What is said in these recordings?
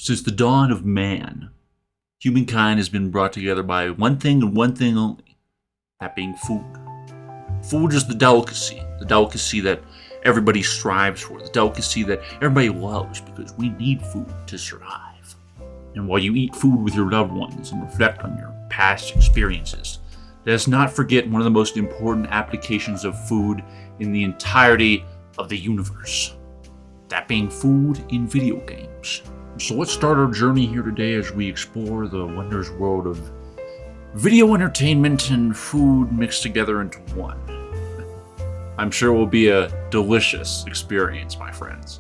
Since the dawn of man, humankind has been brought together by one thing and one thing only, that being food. Food is the delicacy that everybody strives for, the delicacy that everybody loves because we need food to survive. And while you eat food with your loved ones and reflect on your past experiences, let us not forget one of the most important applications of food in the entirety of the universe, that being food in video games. So let's start our journey here today as we explore the wondrous world of video entertainment and food mixed together into one. I'm sure it will be a delicious experience, my friends.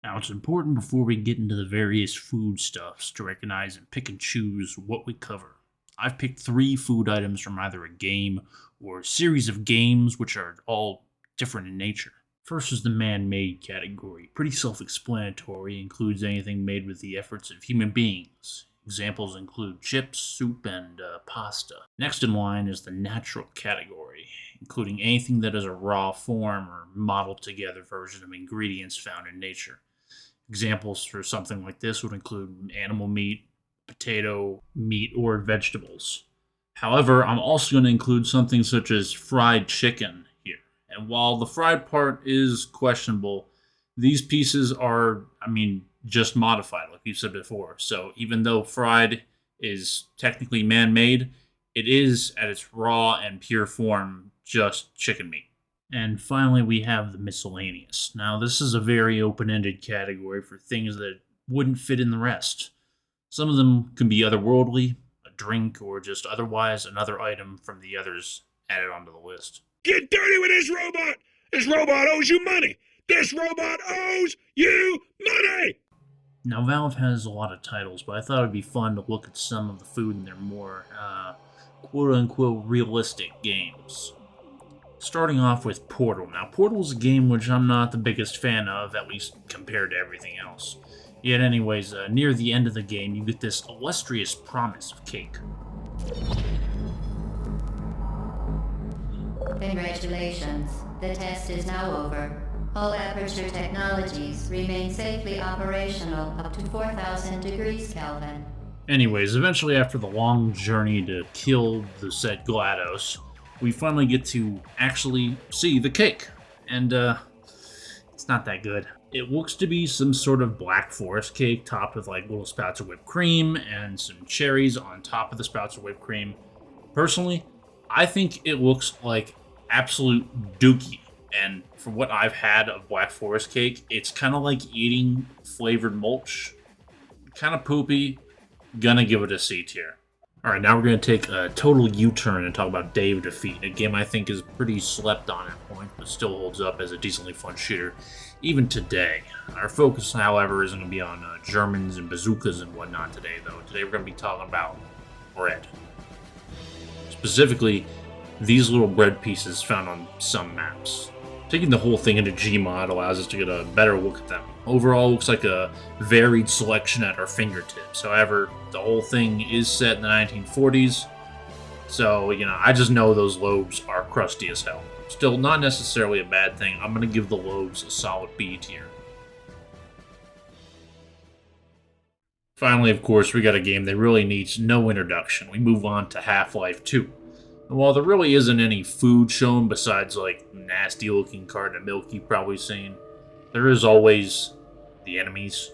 Now, it's important before we get into the various foodstuffs to recognize and pick and choose what we cover. I've picked 3 food items from either a game or a series of games which are all different in nature. First is the man-made category. Pretty self-explanatory, includes anything made with the efforts of human beings. Examples include chips, soup, and pasta. Next in line is the natural category, including anything that is a raw form or modeled together version of ingredients found in nature. Examples for something like this would include animal meat, potato, meat, or vegetables. However, I'm also going to include something such as fried chicken here. And while the fried part is questionable, these pieces are, just modified, like you said before. So even though fried is technically man-made, it is, at its raw and pure form, just chicken meat. And finally, we have the miscellaneous. Now, this is a very open-ended category for things that wouldn't fit in the rest. Some of them can be otherworldly, a drink, or just otherwise another item from the others added onto the list. Get dirty with this robot! This robot owes you money! This robot owes you money! Now, Valve has a lot of titles, but I thought it'd be fun to look at some of the food in their more, quote-unquote, realistic games. Starting off with Portal. Now, Portal is a game which I'm not the biggest fan of, at least compared to everything else. Yet anyways, near the end of the game, you get this illustrious promise of cake. Congratulations. The test is now over. All Aperture technologies remain safely operational up to 4,000 degrees Kelvin. Anyways, eventually after the long journey to kill the said GLaDOS, we finally get to actually see the cake. And, it's not that good. It looks to be some sort of Black Forest cake topped with like little spouts of whipped cream and some cherries on top of the spouts of whipped cream. Personally, I think it looks like absolute dookie. And from what I've had of Black Forest cake, it's kind of like eating flavored mulch. Kind of poopy. Gonna give it a C tier. Alright, now we're going to take a total U-turn and talk about Day of Defeat, a game I think is pretty slept on at point, but still holds up as a decently fun shooter, even today. Our focus, however, isn't going to be on Germans and bazookas and whatnot today, though. Today we're going to be talking about bread. Specifically, these little bread pieces found on some maps. Taking the whole thing into Gmod allows us to get a better look at them. Overall, looks like a varied selection at our fingertips. However, the whole thing is set in the 1940s, so, I just know those lobes are crusty as hell. Still, not necessarily a bad thing. I'm going to give the lobes a solid B tier. Finally, of course, we got a game that really needs no introduction. We move on to Half-Life 2. And while there really isn't any food shown besides, like, nasty-looking carton of milk you've probably seen, there is always the enemies.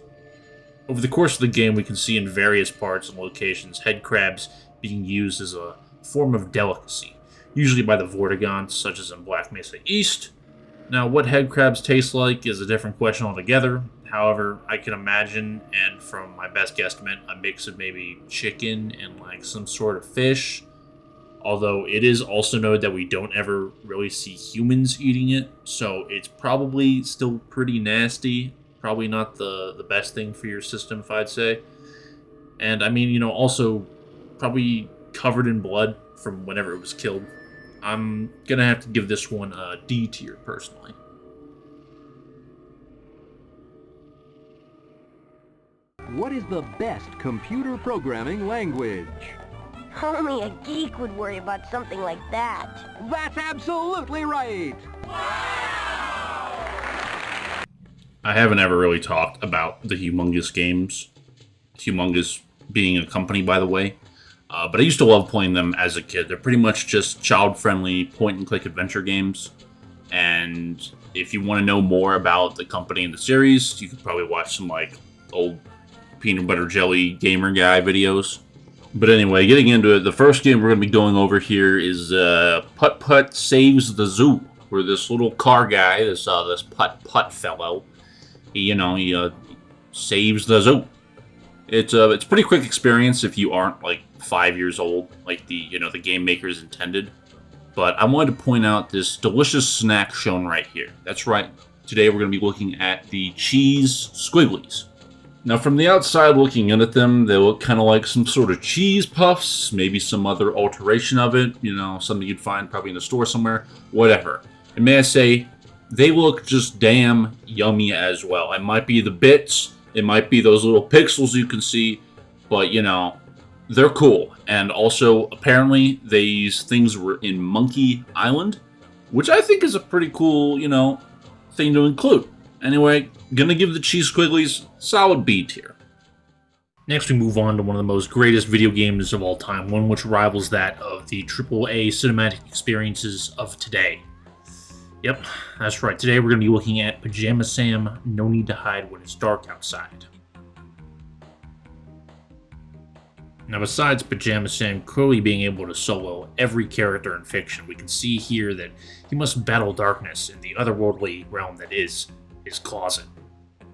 Over the course of the game, we can see in various parts and locations head crabs being used as a form of delicacy, usually by the Vortigaunts, such as in Black Mesa East. Now, what head crabs taste like is a different question altogether. However, I can imagine, and from my best guesstimate, a mix of maybe chicken and like some sort of fish. Although it is also noted that we don't ever really see humans eating it, so it's probably still pretty nasty. Probably not the best thing for your system, if I'd say. And also probably covered in blood from whenever it was killed. I'm gonna have to give this one a D tier, personally. What is the best computer programming language? Only a geek would worry about something like that. That's absolutely right! I haven't ever really talked about the Humongous games. Humongous being a company, by the way. But I used to love playing them as a kid. They're pretty much just child-friendly point-and-click adventure games. And if you want to know more about the company and the series, you could probably watch some like old peanut butter jelly gamer guy videos. But anyway, getting into it, the first game we're going to be going over here is Putt Putt Saves the Zoo, where this little car guy, this Putt Putt fellow, he saves the zoo. It's a pretty quick experience if you aren't like 5 years old, like the game makers intended. But I wanted to point out this delicious snack shown right here. That's right. Today we're going to be looking at the cheese squigglies. Now, from the outside looking in at them, they look kind of like some sort of cheese puffs, maybe some other alteration of it, something you'd find probably in the store somewhere, whatever. And may I say, they look just damn yummy as well. It might be the bits, it might be those little pixels you can see, but, they're cool. And also, apparently, these things were in Monkey Island, which I think is a pretty cool, thing to include. Anyway, gonna give the cheese squigglies solid B tier. Next, we move on to one of the most greatest video games of all time, one which rivals that of the AAA cinematic experiences of today. Yep, that's right. Today we're gonna be looking at Pajama Sam: No Need to Hide When It's Dark Outside. Now, besides Pajama Sam clearly being able to solo every character in fiction, we can see here that he must battle darkness in the otherworldly realm that is his closet.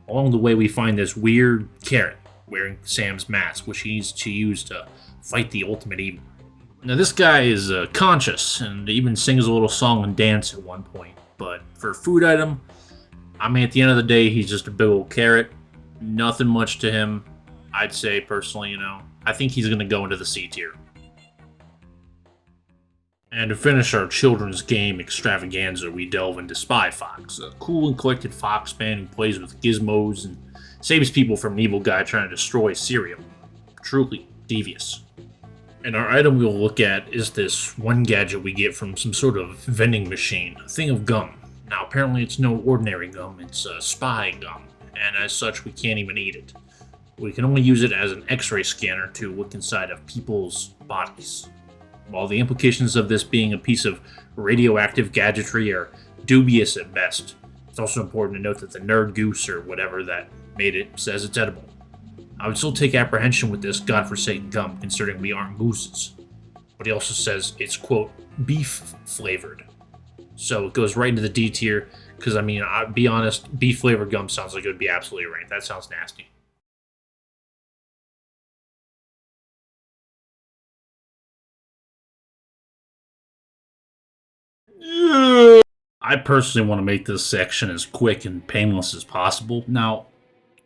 Along the way, we find this weird carrot wearing Sam's mask, which he needs to use to fight the ultimate evil. Now, this guy is conscious and even sings a little song and dance at one point. But for a food item, at the end of the day, he's just a big old carrot. Nothing much to him, I'd say personally, I think he's going to go into the C tier. And to finish our children's game extravaganza, we delve into Spy Fox, a cool and collected fox man who plays with gizmos and saves people from an evil guy trying to destroy cereal. Truly devious. And our item we'll look at is this one gadget we get from some sort of vending machine, a thing of gum. Now, apparently it's no ordinary gum, it's spy gum, and as such we can't even eat it. We can only use it as an X-ray scanner to look inside of people's bodies. While the implications of this being a piece of radioactive gadgetry are dubious at best, it's also important to note that the nerd goose or whatever that made it says it's edible. I would still take apprehension with this godforsaken gum, considering we aren't gooses. But he also says it's, quote, beef flavored. So it goes right into the D tier, because I'll be honest, beef flavored gum sounds like it would be absolutely right. That sounds nasty. I personally want to make this section as quick and painless as possible. Now,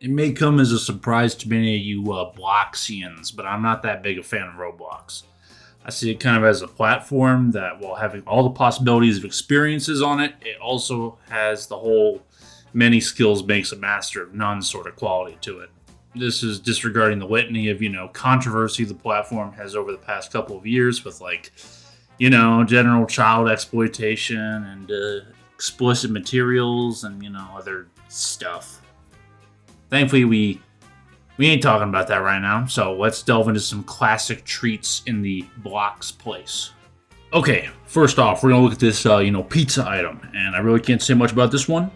it may come as a surprise to many of you Bloxians, but I'm not that big a fan of Roblox. I see it kind of as a platform that, while having all the possibilities of experiences on it, it also has the whole many skills makes a master of none sort of quality to it. This is disregarding the litany of, controversy the platform has over the past couple of years with, general child exploitation and explicit materials and, other stuff. Thankfully, we ain't talking about that right now, so let's delve into some classic treats in the Blocks place. Okay, first off, we're gonna look at this, pizza item, and I really can't say much about this one.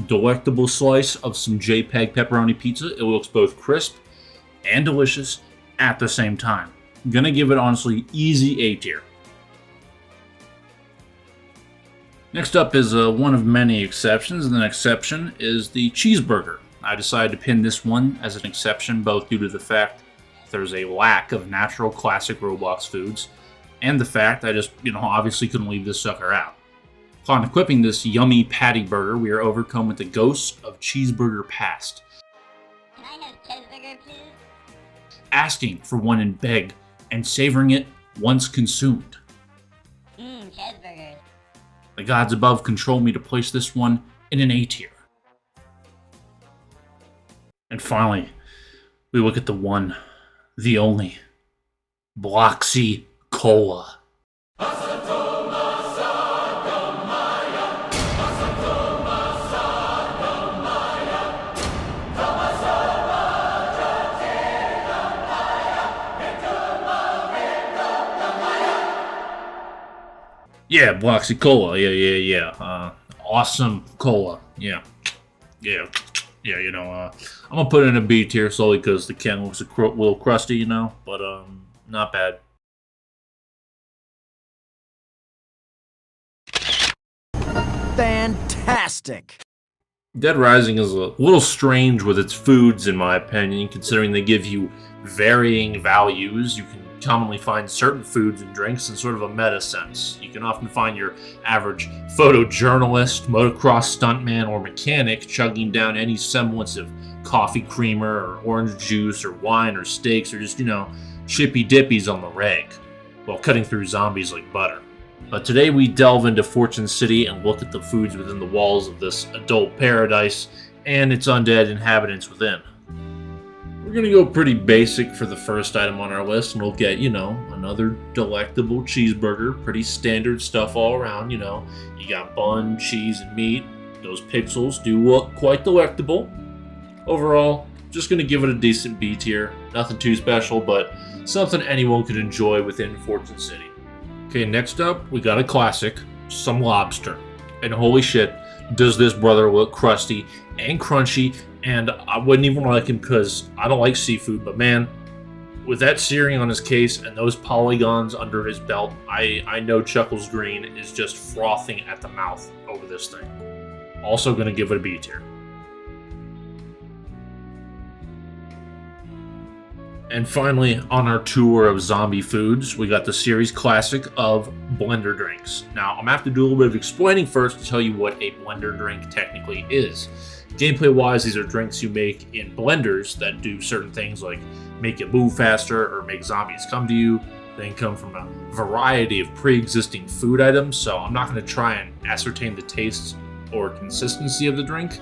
Delectable slice of some JPEG pepperoni pizza. It looks both crisp and delicious at the same time. I'm gonna give it, honestly, easy A tier. Next up is one of many exceptions, and the exception is the cheeseburger. I decided to pin this one as an exception, both due to the fact there's a lack of natural classic Roblox foods, and the fact I just, obviously couldn't leave this sucker out. Upon equipping this yummy patty burger, we are overcome with the ghosts of cheeseburger past. Can I have cheeseburger, please? Asking for one in beg, and savoring it once consumed. Cheeseburgers. The gods above control me to place this one in an A tier. And finally, we look at the one, the only, Bloxy Cola. Yeah, Bloxy Cola. Yeah. Awesome cola. Yeah. I'm gonna put it in a B tier solely because the can looks a little crusty, but not bad. Fantastic! Dead Rising is a little strange with its foods, in my opinion, considering they give you varying values. You can commonly find certain foods and drinks in sort of a meta sense. You can often find your average photojournalist, motocross stuntman, or mechanic chugging down any semblance of coffee creamer or orange juice or wine or steaks or just, chippy dippies on the reg, while cutting through zombies like butter. But today we delve into Fortune City and look at the foods within the walls of this adult paradise and its undead inhabitants within. We're going to go pretty basic for the first item on our list, and we'll get, another delectable cheeseburger. Pretty standard stuff all around, You got bun, cheese, and meat. Those pixels do look quite delectable. Overall, just going to give it a decent B tier. Nothing too special, but something anyone could enjoy within Fortune City. Okay, next up, we got a classic, some lobster. And holy shit, does this brother look crusty and crunchy, and I wouldn't even like him because I don't like seafood, but man, with that searing on his case and those polygons under his belt, I know Chuckles Green is just frothing at the mouth over this thing. Also gonna give it a B tier. And finally, on our tour of zombie foods, we got the series classic of blender drinks. Now, I'm gonna have to do a little bit of explaining first to tell you what a blender drink technically is. Gameplay-wise, these are drinks you make in blenders that do certain things like make you move faster or make zombies come to you. They come from a variety of pre-existing food items, so I'm not gonna try and ascertain the taste or consistency of the drink.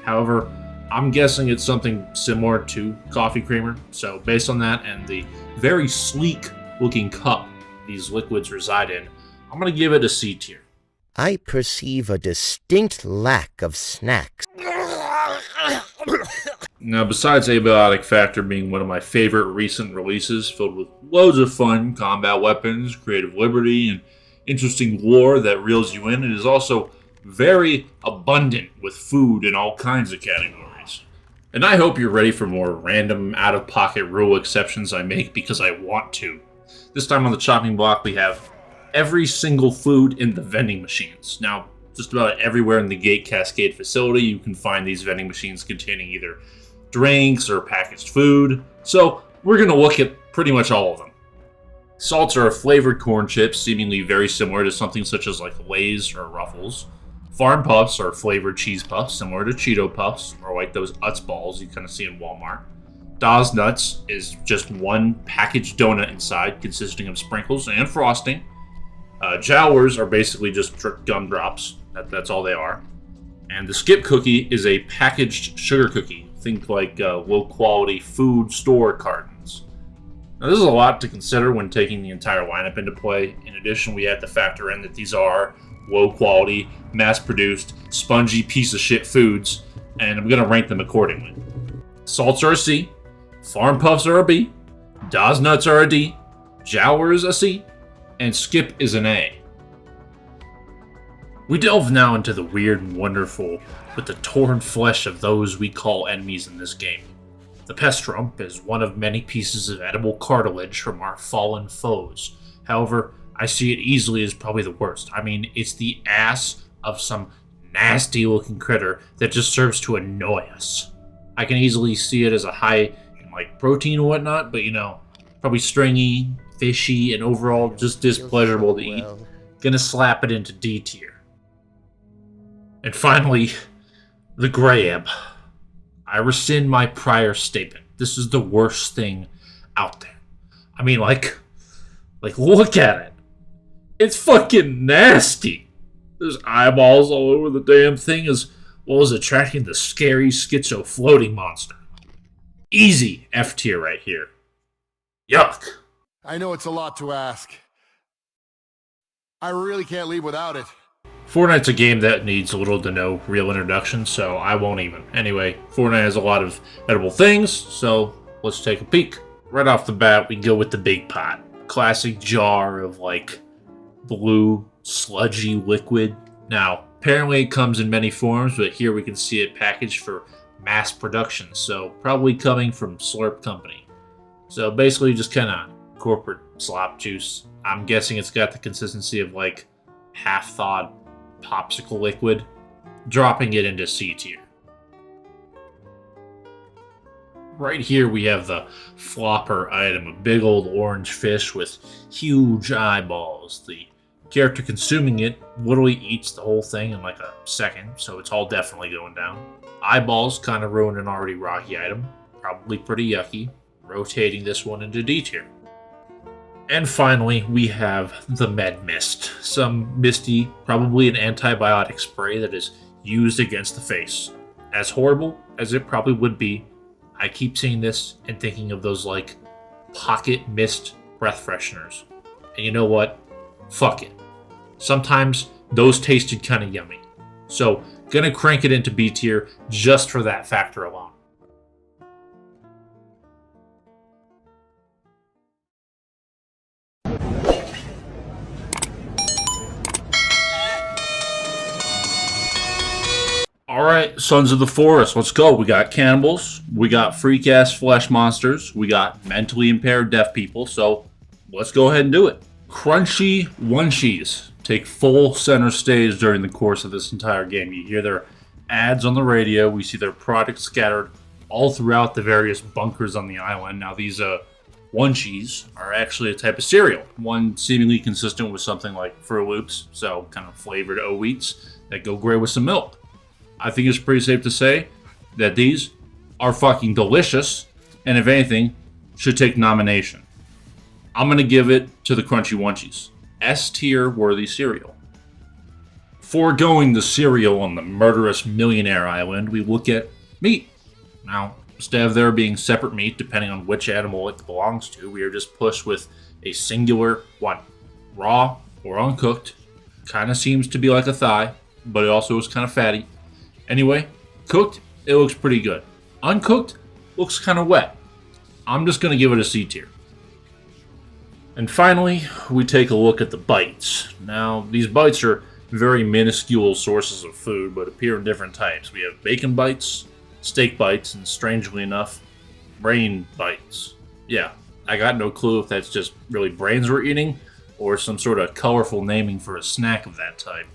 However, I'm guessing it's something similar to coffee creamer. So based on that and the very sleek looking cup these liquids reside in, I'm going to give it a C tier. I perceive a distinct lack of snacks. Now, besides Abiotic Factor being one of my favorite recent releases, filled with loads of fun combat weapons, creative liberty, and interesting lore that reels you in, it is also very abundant with food in all kinds of categories. And I hope you're ready for more random, out-of-pocket rule exceptions I make because I want to. This time on the chopping block, we have every single food in the vending machines. Now, just about everywhere in the Gate Cascade facility, you can find these vending machines containing either drinks or packaged food. So, we're going to look at pretty much all of them. Salts are flavored corn chips, seemingly very similar to something such as like Lay's or Ruffles. Farm Puffs are flavored cheese puffs, similar to Cheeto Puffs, or like those Utz balls you kind of see in Walmart. Daz Nuts is just one packaged donut inside, consisting of sprinkles and frosting. Jowers are basically just gumdrops. That's all they are. And the Skip Cookie is a packaged sugar cookie. Think like low-quality food store cartons. Now, this is a lot to consider when taking the entire lineup into play. In addition, we have to factor in that these are low-quality, mass-produced, spongy piece of shit foods, and I'm going to rank them accordingly. Salts are a C, Farm Puffs are a B, Daz Nuts are a D, Jowers a C, and Skip is an A. We delve now into the weird and wonderful with the torn flesh of those we call enemies in this game. The Pestrump is one of many pieces of edible cartilage from our fallen foes. However, I see it easily as probably the worst. I mean, it's the ass of some nasty looking critter that just serves to annoy us. I can easily see it as a high in like protein and whatnot, but probably stringy, fishy, and overall just displeasurable to eat. Gonna slap it into D tier. And finally, the Graham. I rescind my prior statement. This is the worst thing out there. I mean, like look at it. It's fucking nasty. There's eyeballs all over the damn thing as well as attracting the scary schizo floating monster. Easy F tier right here. Yuck. I know it's a lot to ask, I really can't leave without it. Fortnite's a game that needs little to no real introduction, so I won't even. Anyway, Fortnite has a lot of edible things, so let's take a peek. Right off the bat, we go with the big pot. Classic jar of, like, blue, sludgy liquid. Now, apparently it comes in many forms, but here we can see it packaged for mass production, so probably coming from Slurp Company. So basically just kind of corporate slop juice. I'm guessing it's got the consistency of, like, half-thawed popsicle liquid, dropping it into C tier. Right here we have the flopper item, a big old orange fish with huge eyeballs. The character consuming it literally eats the whole thing in like a second, so it's all definitely going down. Eyeballs kind of ruin an already rocky item, probably pretty yucky, rotating this one into D tier. And finally, we have the Med Mist, some misty, probably an antibiotic spray that is used against the face. As horrible as it probably would be, I keep seeing this and thinking of those like pocket mist breath fresheners. And you know what? Fuck it. Sometimes those tasted kind of yummy. So, gonna crank it into B tier just for that factor alone. Alright, Sons of the Forest, let's go. We got cannibals, we got freak-ass flesh monsters, we got mentally impaired deaf people, so let's go ahead and do it. Crunchy Munchies take full center stage during the course of this entire game. You hear their ads on the radio, we see their products scattered all throughout the various bunkers on the island. Now these Munchies are actually a type of cereal, one seemingly consistent with something like Froot Loops, so kind of flavored O-Wheats that go great with some milk. I think it's pretty safe to say that these are fucking delicious, and if anything, should take nomination. I'm going to give it to the Crunchy Munchies. S tier worthy cereal. Foregoing the cereal on the murderous millionaire island, we look at meat. Now, instead of there being separate meat depending on which animal it belongs to, we are just pushed with a singular one. Raw or uncooked. Kind of seems to be like a thigh, but it also is kind of fatty. Anyway, cooked, it looks pretty good. Uncooked, looks kind of wet. I'm just going to give it a C tier. And finally, we take a look at the bites. Now, these bites are very minuscule sources of food, but appear in different types. We have bacon bites, steak bites, and strangely enough, brain bites. Yeah, I got no clue if that's just really brains we're eating, or some sort of colorful naming for a snack of that type.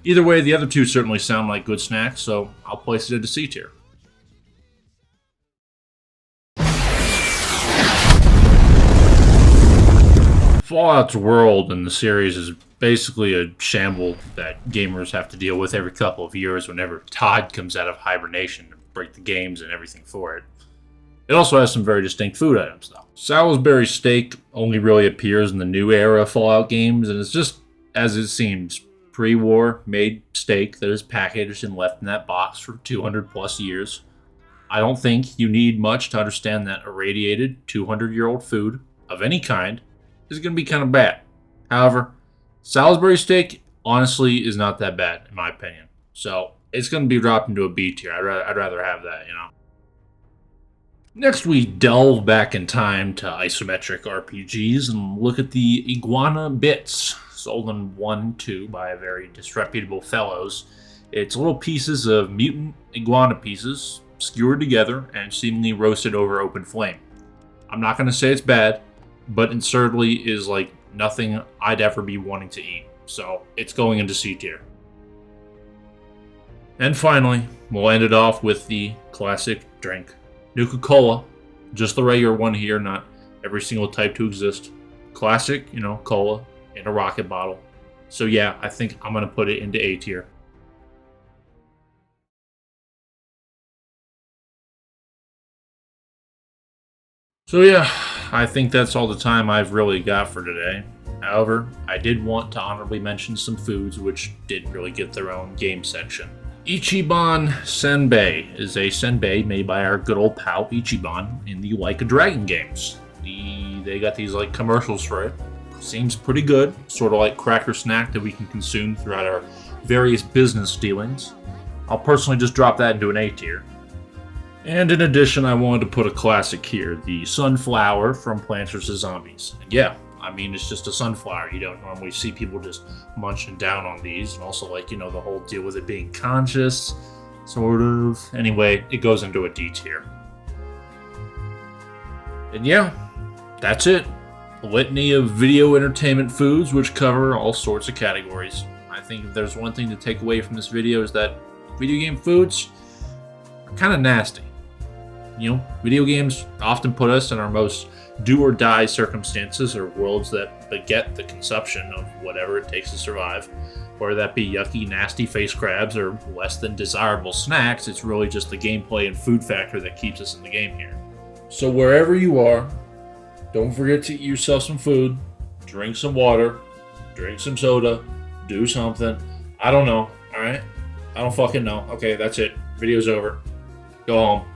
Either way, the other two certainly sound like good snacks, so I'll place it into C tier. Fallout's world in the series is basically a shamble that gamers have to deal with every couple of years whenever Todd comes out of hibernation to break the games and everything for it. It also has some very distinct food items, though. Salisbury steak only really appears in the new era Fallout games, and it's just as it seems. Pre-war made steak that is packaged and left in that box for 200 plus years. I don't think you need much to understand that irradiated 200-year-old food of any kind is going to be kind of bad. However, Salisbury steak honestly is not that bad in my opinion. So it's going to be dropped into a B tier. I'd rather have that, you know. Next, we delve back in time to isometric RPGs and look at the Iguana Bits, sold in 1-2 by a very disreputable fellows. It's little pieces of mutant iguana pieces, skewered together and seemingly roasted over open flame. I'm not going to say it's bad, but it certainly is like nothing I'd ever be wanting to eat. So it's going into C tier. And finally, we'll end it off with the classic drink. Nuka-Cola, just the regular one here, not every single type to exist. Classic, you know, cola in a rocket bottle. So yeah, I think I'm going to put it into A tier. So yeah, I think that's all the time I've really got for today. However, I did want to honorably mention some foods which didn't really get their own game section. Ichiban Senbei is a senbei made by our good old pal Ichiban in the Like a Dragon games. They got these like commercials for it. Seems pretty good, sort of like cracker snack that we can consume throughout our various business dealings. I'll personally just drop that into an A tier. And in addition, I wanted to put a classic here, the sunflower from Plants vs. Zombies. And yeah, I mean, it's just a sunflower. You don't normally see people just munching down on these. And also, like, you know, the whole deal with it being conscious, sort of. Anyway, it goes into a D tier. And yeah, that's it. A litany of video entertainment foods which cover all sorts of categories. I think if there's one thing to take away from this video is that video game foods are kind of nasty. You know, video games often put us in our most do-or-die circumstances or worlds that beget the consumption of whatever it takes to survive. Whether that be yucky, nasty face crabs or less than desirable snacks, it's really just the gameplay and food factor that keeps us in the game here. So wherever you are, don't forget to eat yourself some food, drink some water, drink some soda, do something. I don't know, alright? I don't fucking know. Okay, that's it. Video's over. Go home.